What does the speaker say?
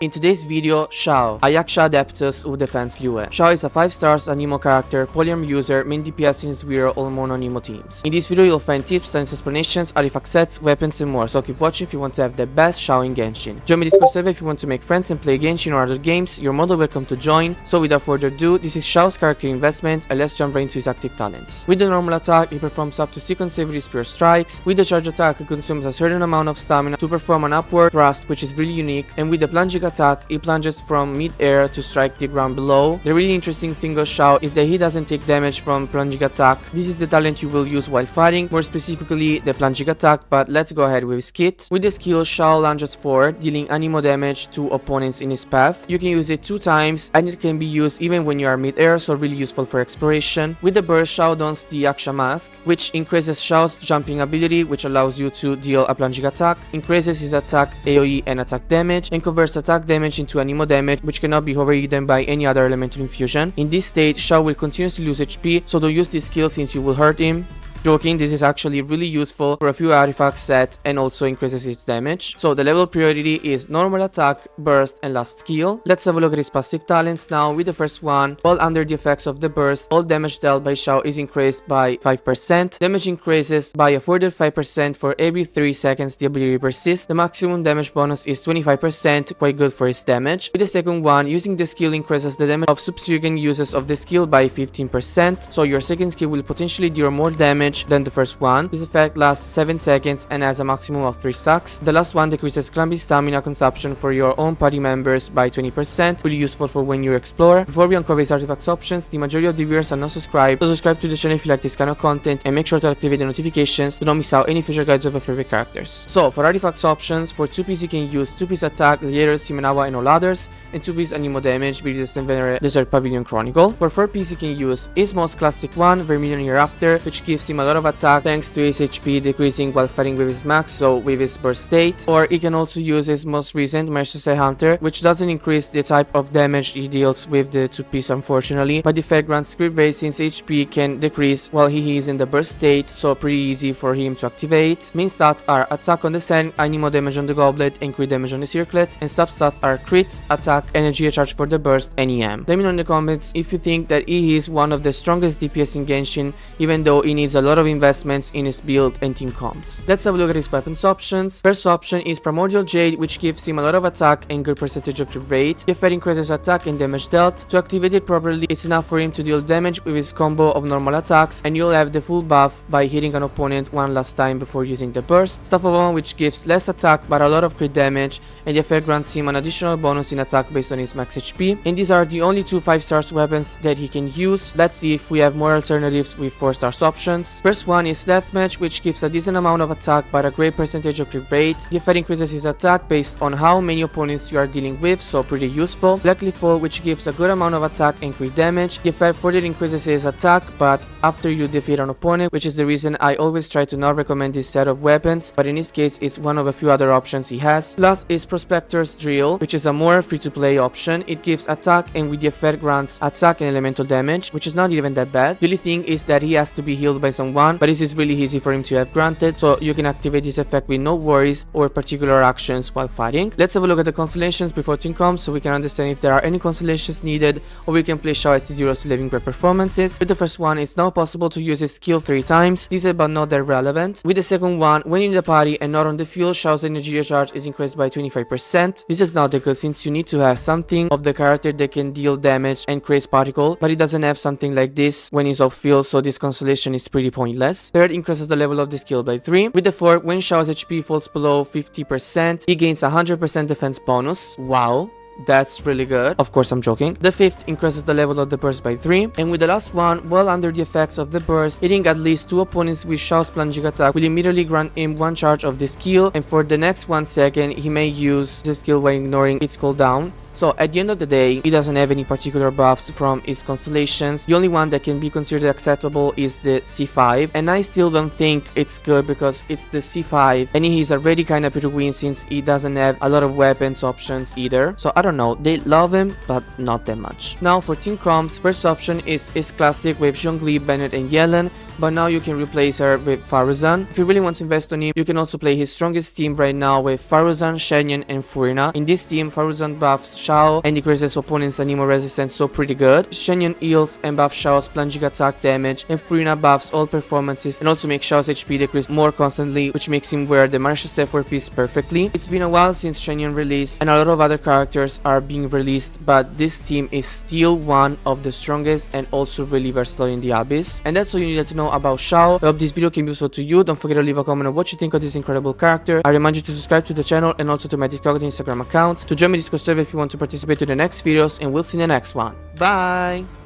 In today's video, XIAO, a Yaksha Adeptus who defends Liyue. XIAO is a 5 stars Anemo character, polyarm user, main DPS in his Vero or Mono Anemo teams. In this video, you'll find tips, talents, explanations, artifact sets, weapons, and more, so keep watching if you want to have the best XIAO in Genshin. Join my Discord server if you want to make friends and play Genshin or other games. You're more than welcome to join. So without further ado, this is XIAO's character investment, and let's jump right into his active talents. With the normal attack, he performs up to 6 consecutive spear strikes. With the charge attack, he consumes a certain amount of stamina to perform an upward thrust, which is really unique, and with the plunging attack, he plunges from mid-air to strike the ground below. The really interesting thing of XIAO is that he doesn't take damage from plunging attack. This is the talent you will use while fighting, more specifically the plunging attack, but let's go ahead with his kit. With the skill, XIAO lunges forward, dealing Anemo damage to opponents in his path. You can use it 2 times, and it can be used even when you are mid-air, so really useful for exploration. With the burst, XIAO dons the Yaksha mask, which increases XIAO's jumping ability, which allows you to deal a plunging attack, increases his attack, AoE, and attack damage, and converts attack damage into Anemo damage, which cannot be overridden by any other elemental infusion. In this state, XIAO will continuously lose HP, so don't use this skill since you will hurt him. Joking, this is actually really useful for a few artifacts set and also increases its damage. So the level of priority is normal attack, burst, and last skill. Let's have a look at his passive talents now. With the first one, while under the effects of the burst, all damage dealt by XIAO is increased by 5%. Damage increases by a further 5% for every 3 seconds the ability persists. The maximum damage bonus is 25%, quite good for his damage. With the second one, using the skill increases the damage of subsequent uses of the skill by 15%. So your second skill will potentially deal more damage than the first one. This effect lasts 7 seconds and has a maximum of 3 stacks. The last one decreases clumsy stamina consumption for your own party members by 20%, really useful for when you explore. Before we uncover his artifacts options, the majority of the viewers are not subscribed, so subscribe to the channel if you like this kind of content and make sure to activate the notifications to not miss out any future guides of your favorite characters. So for artifacts options, for 2-piece you can use 2-piece attack, Gladiator, Simenawa, and all others, and 2-piece Anemo damage, with the Venere Desert Pavilion Chronicle. For 4-piece you can use his most classic one, Vermilion Hereafter, which gives him a lot of attack thanks to his HP decreasing while fighting with his max, so with his burst state. Or he can also use his most recent Merciless Hunter, which doesn't increase the type of damage he deals with the 2-piece unfortunately, but the effect grants script rate since HP can decrease while he is in the burst state, so pretty easy for him to activate. Main stats are attack on the sand, Anemo damage on the goblet, and crit damage on the circlet, and sub stats are crit, attack, energy recharge for the burst, and EM. Let me know in the comments if you think that he is one of the strongest DPS in Genshin, even though he needs a lot of investments in his build and team comps. Let's have a look at his weapons options. First option is Primordial Jade, which gives him a lot of attack and good percentage of crit rate. The effect increases attack and damage dealt. To activate it properly, it's enough for him to deal damage with his combo of normal attacks, and you'll have the full buff by hitting an opponent one last time before using the burst. Staff of One, which gives less attack but a lot of crit damage, and the effect grants him an additional bonus in attack based on his max HP. And these are the only 2 5-star weapons that he can use. Let's see if we have more alternatives with 4-star options. First one is Deathmatch, which gives a decent amount of attack but a great percentage of crit rate. The effect increases his attack based on how many opponents you are dealing with, so pretty useful. Blackleaf Fall, which gives a good amount of attack and crit damage. The effect further increases his attack but after you defeat an opponent, which is the reason I always try to not recommend this set of weapons, but in this case it's one of a few other options he has. Last is Prospector's Drill, which is a more free-to-play option. It gives attack and with the effect grants attack and elemental damage, which is not even that bad. The only thing is that he has to be healed by someone, but this is really easy for him to have granted, so you can activate this effect with no worries or particular actions while fighting. Let's have a look at the constellations before team comps so we can understand if there are any constellations needed, or we can play XIAO at C0 to living great performances. With the first one, it's now possible to use his skill 3 times. These are but not that relevant. With the second one, when in the party and not on the field, XIAO's energy recharge is increased by 25%. This is not that good since you need to have something of the character that can deal damage and creates particle, but it doesn't have something like this when he's off field, so this constellation is pretty pointless. Third, increases the level of the skill by 3. With the fourth, when XIAO's HP falls below 50%, he gains 100% defense bonus. Wow. That's really good. Of course, I'm joking. The fifth increases the level of the burst by 3. And with the last one, while under the effects of the burst, hitting at least 2 opponents with XIAO's plunging attack will immediately grant him 1 charge of the skill, and for the next 1 second, he may use the skill while ignoring its cooldown. So at the end of the day, he doesn't have any particular buffs from his constellations. The only one that can be considered acceptable is the C5, and I still don't think it's good because it's the C5 and he's already kind of pretty win since he doesn't have a lot of weapons options either. So I don't know, they love him but not that much. Now for team comps, first option is classic with Zhongli, Bennett, and Yellen, but now you can replace her with Faruzan. If you really want to invest on him, you can also play his strongest team right now with Faruzan, Shenyan, and Furina. In this team, Faruzan buffs XIAO and decreases opponent's anemo resistance, so pretty good. Shenyan heals and buffs XIAO's plunging attack damage, and Furina buffs all performances and also makes XIAO's HP decrease more constantly, which makes him wear the Martial F4 piece perfectly. It's been a while since Shenyan released, and a lot of other characters are being released, but this team is still one of the strongest and also really versatile in the Abyss. And that's all you needed to know about XIAO. I hope this video can be useful to you. Don't forget to leave a comment on what you think of this incredible character. I remind you to subscribe to the channel and also to my TikTok and Instagram accounts, to join my Discord server if you want to participate in the next videos, and we'll see you in the next one. Bye!